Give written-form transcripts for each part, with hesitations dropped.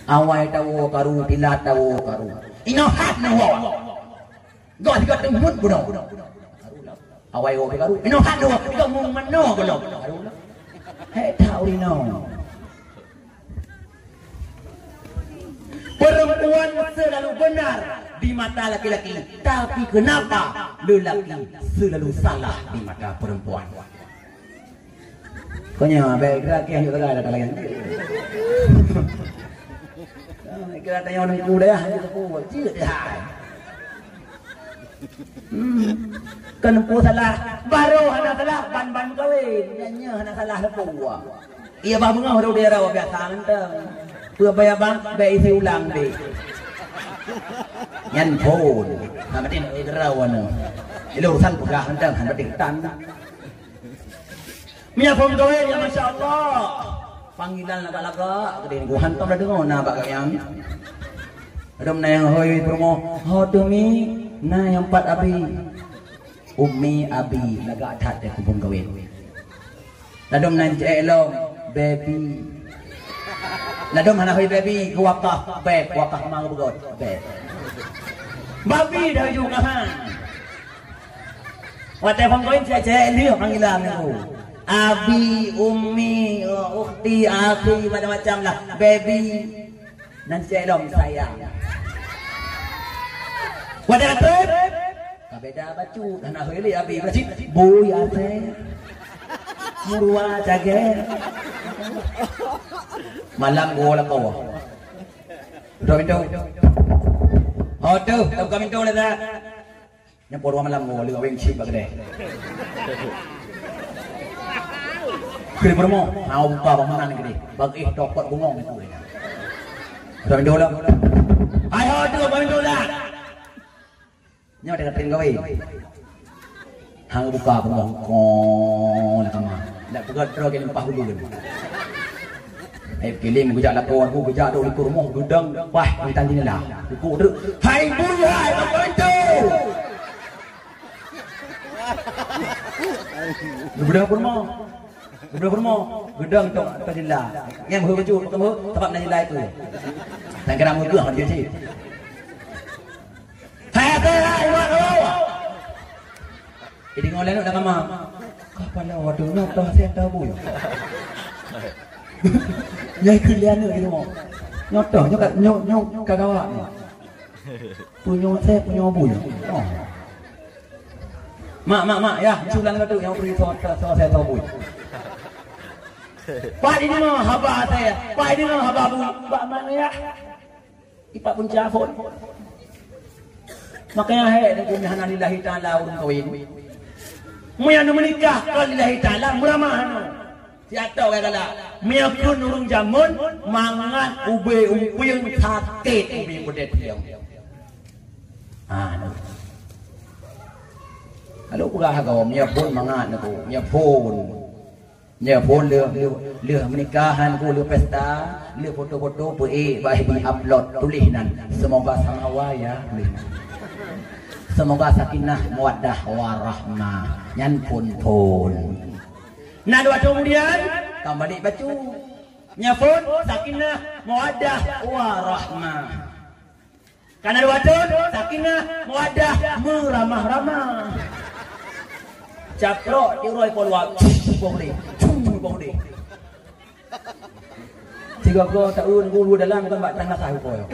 Awai tahu karu tilat tahu karu. Ino hat no. God got the mood buno. Awai o karu. Ino hat no. Ika mung mano buno. Hei tahu ino. Perempuan selalu benar di mata laki-laki, tapi kenapa lelaki selalu salah di mata perempuan? Konya baik laki yang juga ada kalian. Kira tanya orang kuda ya, itu kuda cik dah. Kan pu salah, baru hana salah, ban kawin, nyanyi hana salah lepua. Iya bah bunga udah dia rawa biasa mentang. Pua bayar bang, bayar isi ulang deh. Nyan pun, hamatin rawa no. Ini urusan pegah mentang, hamatin tan. Minyak pun kawin ya masya Allah. Panggilan laga-laga, kedai gua hantam dah dengar nak bak yang. Adam na yang hoi promo, ho demi na yang 4 abi. Ummi abi laga that dia kupun kawin. Ladom na elong baby. Ladom hana hoi baby kuwakah beb, wakah mang begot beb. Babi dah juga han. Wate pun kawin cek liu panggilan aku. Abi, Ummi, Ukhti, Akhi, macam-macam lah. Baby, dan selom sayang. Wadah tep, kabeda bacu, dan akhirnya Abi bersit, boy ate, murwa cager. Malam bola kau. Romindo. Oh tu, tahu kami tu lah. Yang porwa malam bola, lihat wing chip bagde. Kiri bermo, mau buka bangunan gede. Bagi dokot bungong itu. Kami dola. Ayo tu kami dola. Nyawa dengan tinggawi. Hang buka bungong kon kama. Nak pegat terus ke lempah dulu. Kilim gujak lakon aku gujak do likur rumah gudang. Wah, kita ni lah. Likur tu. Hai burai apa itu? Budak rumah. Gedung rumah, gedung tu terjelah. Yang berbaju kamu tempat terjelah itu. Dan kena mudah dia sih. Hai buat apa? Ini ngolah nak kama. Kapan nak waktu nak tahu saya tahu ya. Nyai kalian ni itu mau. Nyotoh nyok kagawak ni. Punya saya punya abu ya. Mak ya, culang tu yang beri saya tahu. Pak ini mah haba saya. Pak ini mah haba bu. Pak mana ya? Ipak pun cafon. Makanya he dengan hana lillahi ta'ala urun kawin. Muya nu menikah kalau lillahi ta'ala muramah nu. Siapa kata lah. Muya kun urung jamun mangan ube umpuyung sate ube budet yang. Nu. Kalau pula kau muya pun mangan aku. Muya pun. Ya pun leh menikahan ku leh pesta leh foto-foto pe bahi upload tulisan semoga sama ya tulisan semoga sakinah mawaddah warahmah nyan pun nah dua kemudian tambah dik bacu nya pun sakinah mawaddah warahmah karena dua sakinah mawaddah meramah-ramah caprok diroi polwak boleh boleh. Tiga ko tahun gulu dalam tempat tanah tahu koyo.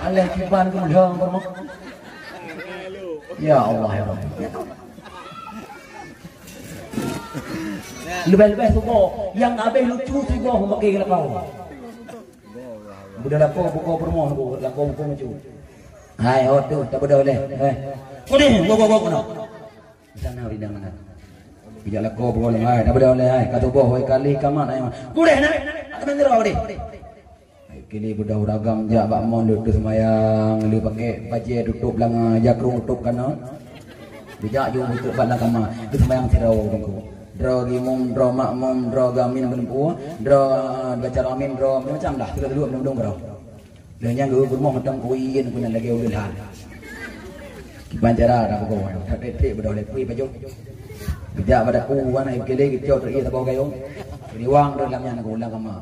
Allah kiban ku hang bermo. Ya Allah ya Allah. Lebih-lebih suko yang abeh lucu suko memakai kau. Budak lapo buko bermo aku lapo buko lucu. Hai hot tu tak boleh. Kuni bawa kono. Sana di mana? Bijak lako boleh ai tak boleh ai kata boh ai kali kaman ai boleh nak tak bener boleh kini budak uragam jak bak mon duduk semayang lu pakai baju tutup lang jakrung tutup kana bijak ju tutup bak kama tu semayang tirau bangku dro gimum dro makmum dro gamin benpu dro baca amin dro macam dah kita dulu dong bro le nya gu bermoh matang kuin punya lagi ulun hal kibancara dah ko tak detik budak le kui baju bijak pada ku wana ikele gitu terus tak kau kayo. Riwang dalamnya nak ulang kama.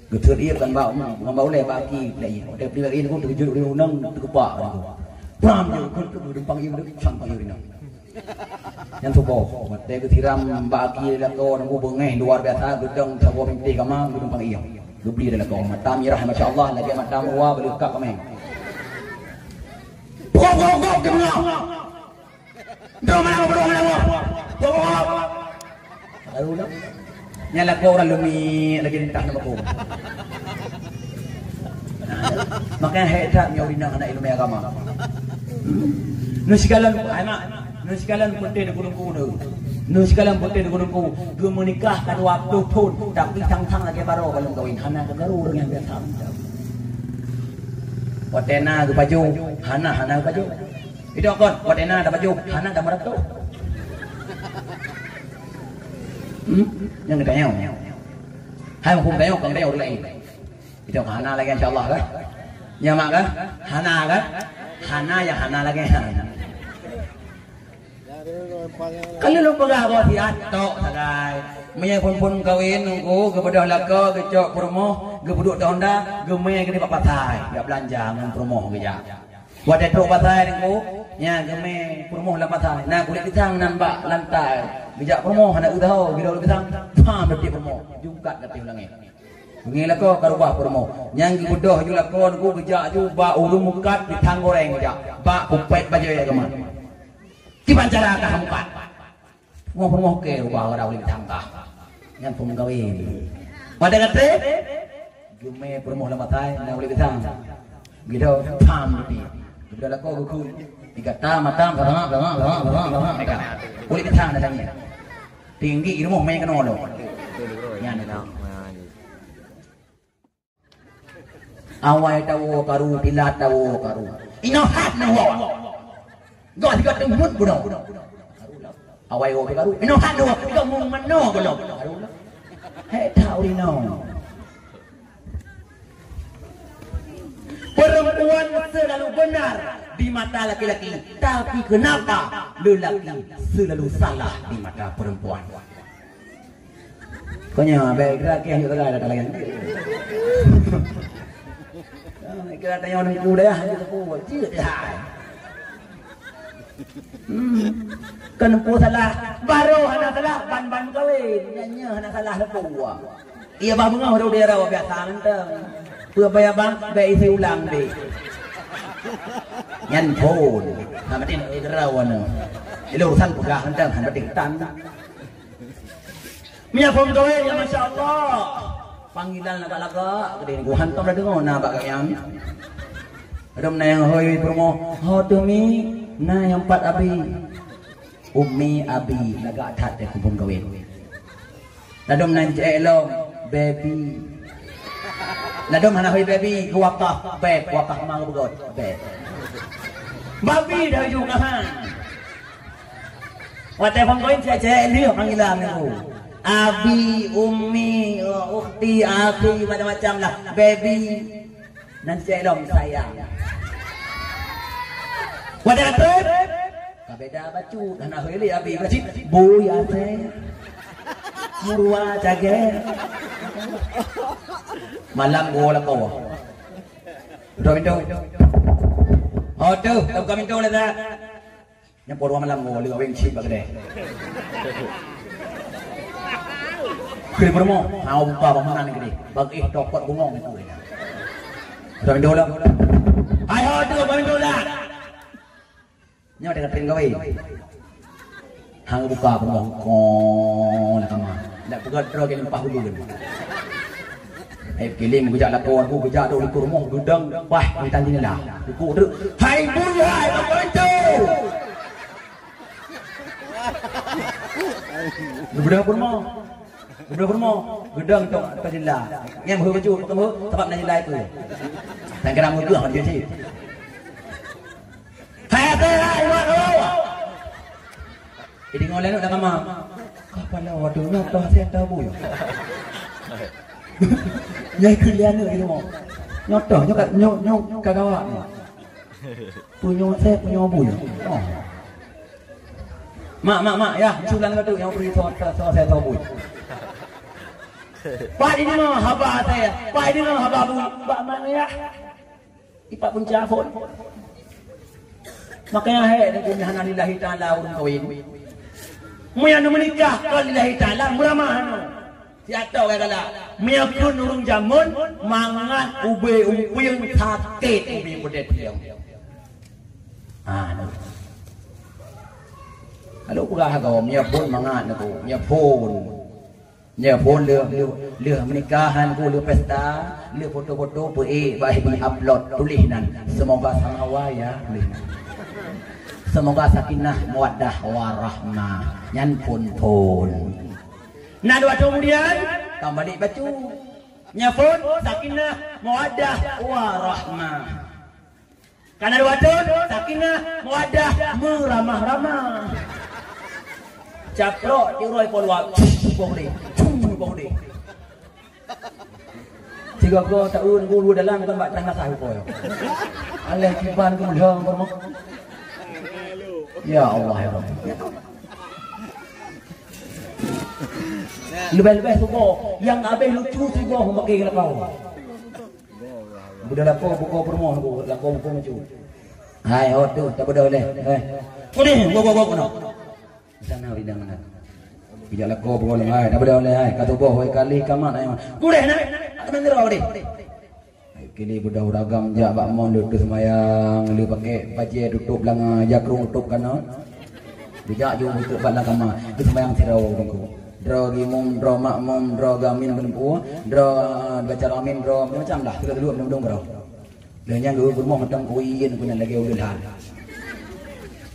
Getur iya kan bau le baki lagi. Ada pilih ini kau terjun di unang terkepak aku. Pam je kau terdumpang ini sampai ini. Yang tu boh, mata ketiram baki lah kau nunggu bengeh luar biasa gedang sawo mimpi kamang terdumpang iya. Dubli dah kau mata mirah masya-Allah lagi mata muwa berdekat kamang. Go kemana? Dong mana? Go. Lalu lah. Nyala kau orang lumi lagi entah nama kau. Makanya hebat nyawinang anak ilmu agama. Nuskalan putih di gunung kuno. Nuskalan putih di gunung kuno. Gue menikahkan waktu pun tapi tang lagi baru kalau kawin hana kegaru yang biasa. Watena gue baju hana gue baju. Itu kon watena ada baju hana ada meratu. Yang kita hai một khung kang đeo lại thì đâu hana lagi insyaallah kan ya mak kan hana ya hana lagi kalau lu pegah bawa tiato sagai menyai pun kawin nunggu kepada laka kecok promo ke buduk Honda ke me ke pak patai enggak belanja ngan promo ke ya wadah tok patai nunggu nya ke me promo la patai nah kulit pisang nambah lantai bijak promo hendak udah gitu lu pisang pam berarti promo juga kata ulangnya ngila ko karubah promo nyang gibudoh jula ko ku bijak juba ulu mukat ditang goreng bijak ba kupet baju ya teman gimana cara ka mukat mau promo ke rubah ora uli ditangkah nyang pun kawin pada kata gume promo la matai na uli pisang gitu pam berarti udah la ko ku dikata matam mereka uli pisang datangnya tinggi ilmu main kena lo nyane dah awai tawo karu tilat tawo karu ino hat na wo go tiga temut buno awai go karu ino hat no go mung mano go he tahu ino perempuan selalu benar di mata laki-laki, tapi kenapa lelaki selalu salah di mata perempuan? Konya baik laki yang juga ada lagi. Kira tanya orang kuda ya, itu cik dah. Kan pu salah, baru anak salah, ban kawin, nyanyi anak salah lepu. Iya bang mengah udah dia rawa biasa menteng. Pura bayar bang, baik isi ulang deh. Nyan phun, nama tin rawan. Ilo san pugah menteng, han batik tan. Minyak pun kawin ya masya Allah. Panggilan laga-laga, kedai gua hantam dah dengar nak bak yang. Ada mana yang hoi promo, ho demi na yang 4 abi. Umi abi laga that dek pun kawin. Nadom nan elom baby. Nadom hana hoi baby ku wakaf beb wakaf mang begot beb. Babi dah juga han. Wate pun kawin cek ni panggilan aku. Abi, Umi, Ukhti, Akhi, macam-macam lah. Baby, nanti elom sayang. Wadah ter, kabeda bacu, dan akhirnya Abi bacit, bu ya teh, murwa cager. Malam bola kau. Udah minta. Oh tu, kau minta lah dah. Yang porwa malam bola, kau yang chip bagde. Kiri bermo, mau buka bangunan gede, bagi cokot bungong itu. Sudah minta ulang. Ayo tu, kami minta ulang. Nyawa dengan tinggawi. Hang buka bungong, kong nak kama. Nak pegat terus yang lepas dulu kan. Kilim gejak lakon, gejak tu di kurmo, gedang, wah minta sini lah. Iku tu, hai buya, apa itu? Budak kurmo. Udah bermo, gedang tu kadillah. Yang baju kamu tempat nak nilai tu. Dan kena mudah kan dia sih. Hai hai wah. Ini ngolen nak kama. Kapala waduh nak tahu saya tahu. Nyai kalian ni mo. Nyotoh nyok kagawak ni. Punya saya punya abu. Oh. Mak ya, sulang tu yang beri saya tahu. Pak ini mah haba saya. Pak ini mah haba bu. Pak mana ya? Ipak pun cafon. Makanya he punya hana lillahi ta'ala urun kawin. Muya nu menikah kalau lillahi ta'ala muramahan. Tiada kaya kala. Muya pun urung jamun mangan ube umpuyung sate ube bodet dia. Kalau pula kau muya pun mangan aku, muya pun leh menikahan ku leh pesta, leh foto-foto pe baik upload tulis nan semoga samawa ya. Semoga sakinah mawaddah warahmah nyan pun. Nah dua kemudian kembali baca nyafun sakinah mawaddah warahmah. Karena dua sakinah mawaddah meramah-ramah. Caprok diroi polwak boleh. Jika kau tak ulu dalam kan bak tengah tahu kau. Alih kiban ku mudang bermak. Ya Allah ya Rabbi. Lebih-lebih suka yang habis lucu suka memakai kau. Budak lapor buka permoh aku, lapor buka macam. Hai hot tu, tak boleh leh. Kau ni, bawa kau. Sana bidang mana? Bijak lakor buka leh. Tak boleh leh. Kata boh kali kaman ai. Kau deh nak. Mana kau deh? Kini budak uragam jak bak mon duduk semayang, lu pakai baju tutup lang jakrung tutup kana. Bijak ju tutup bak lang kamar. Lu semayang tirau dengku. Dro gimum, dro makmum, dro gamin menempu, dro baca amin, dro macam dah. Kita dulu menung bro. Dan yang dulu bermoh macam kuiin punya lagi ulil hal.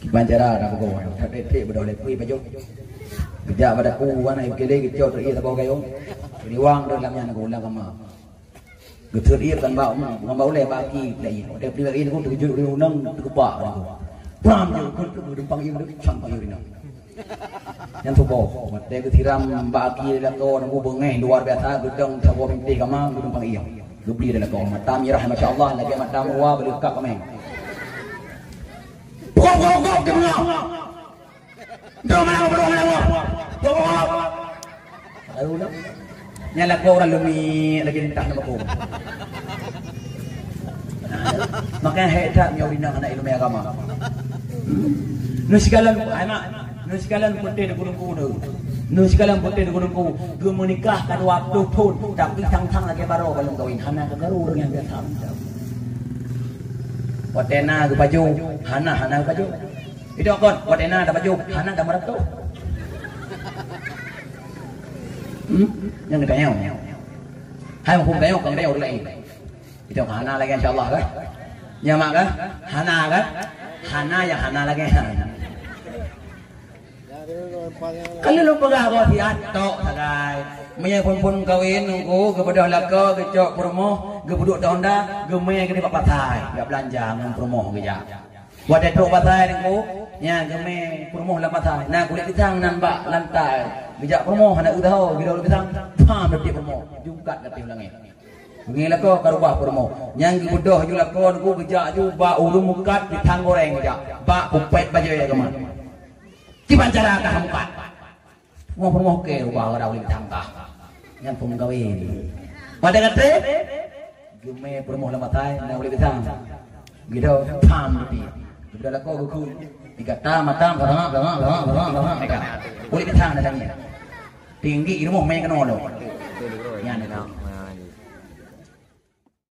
Kiban cara dah kau. Tak detik berdoleh kui baju. Bijak pada kuan ai kele kecot ri tak kau. Riwang dalamnya nak ulang kamar. Getur ia kan bau le baki lai. Dia pribadi ini pun tujuh riunang terkepak aku. Pram je kun tu dempang iu dak campang iu ni. Yang tu boh, mate ketiram baki la ko nang bengai luar biasa gedang sabo mimpi kama dempang iu. Lu beli dah kau mata mirah masya-Allah lagi mata wa belukak kameng. Go ke mana? Do mana? Go. Ayo nak. Nyala kau orang lumi lagi entah nama kau. Makanya hebat nyawinang anak ilmu agama. Nusikalan putih di gunung kuno. Nusikalan putih di gunung kuno. Menikahkan waktu pun tapi tang lagi baru kalau kawin hana kegaru dengan biasa. Watena ke baju, hana ke baju. Itu kon, watena ada baju, hana ada meratu. Yang kayau. Hai hukum kayau kan kayau lain. Itu hana lagi insyaallah kan. Nyamak kan? Hana kan? Hana ya hana lagi. Kalau lu pegah kau tiatok sagai. Maya pun kawin nunggu kepada laka kecok promo, gebuduk donda, gemai ke di papatai, enggak belanja ngan promo geja. Wadah tok patai nunggu, nya gemai promo la patai. Nah kulit pisang nambak lantai. Bijak promo hendak tahu bila lu pisang, pam detik promo, jungkat kata ulangi. Ngila ko karubah promo. Yang gebudoh ju lako nunggu bijak ju ba ulum mukat ditang goreng geja. Ba kupet baju ya gaman. Kiban cara kah mukat. Promo ke rubah ora ulin tangkah. Yang pun kawin. Pada kata gemai promo la patai, na ulin pisang. Gitu pam detik. Bila lako gugu tiga matam barang. Ulin pisang datangnya. Tinggi ilmu main kena lo.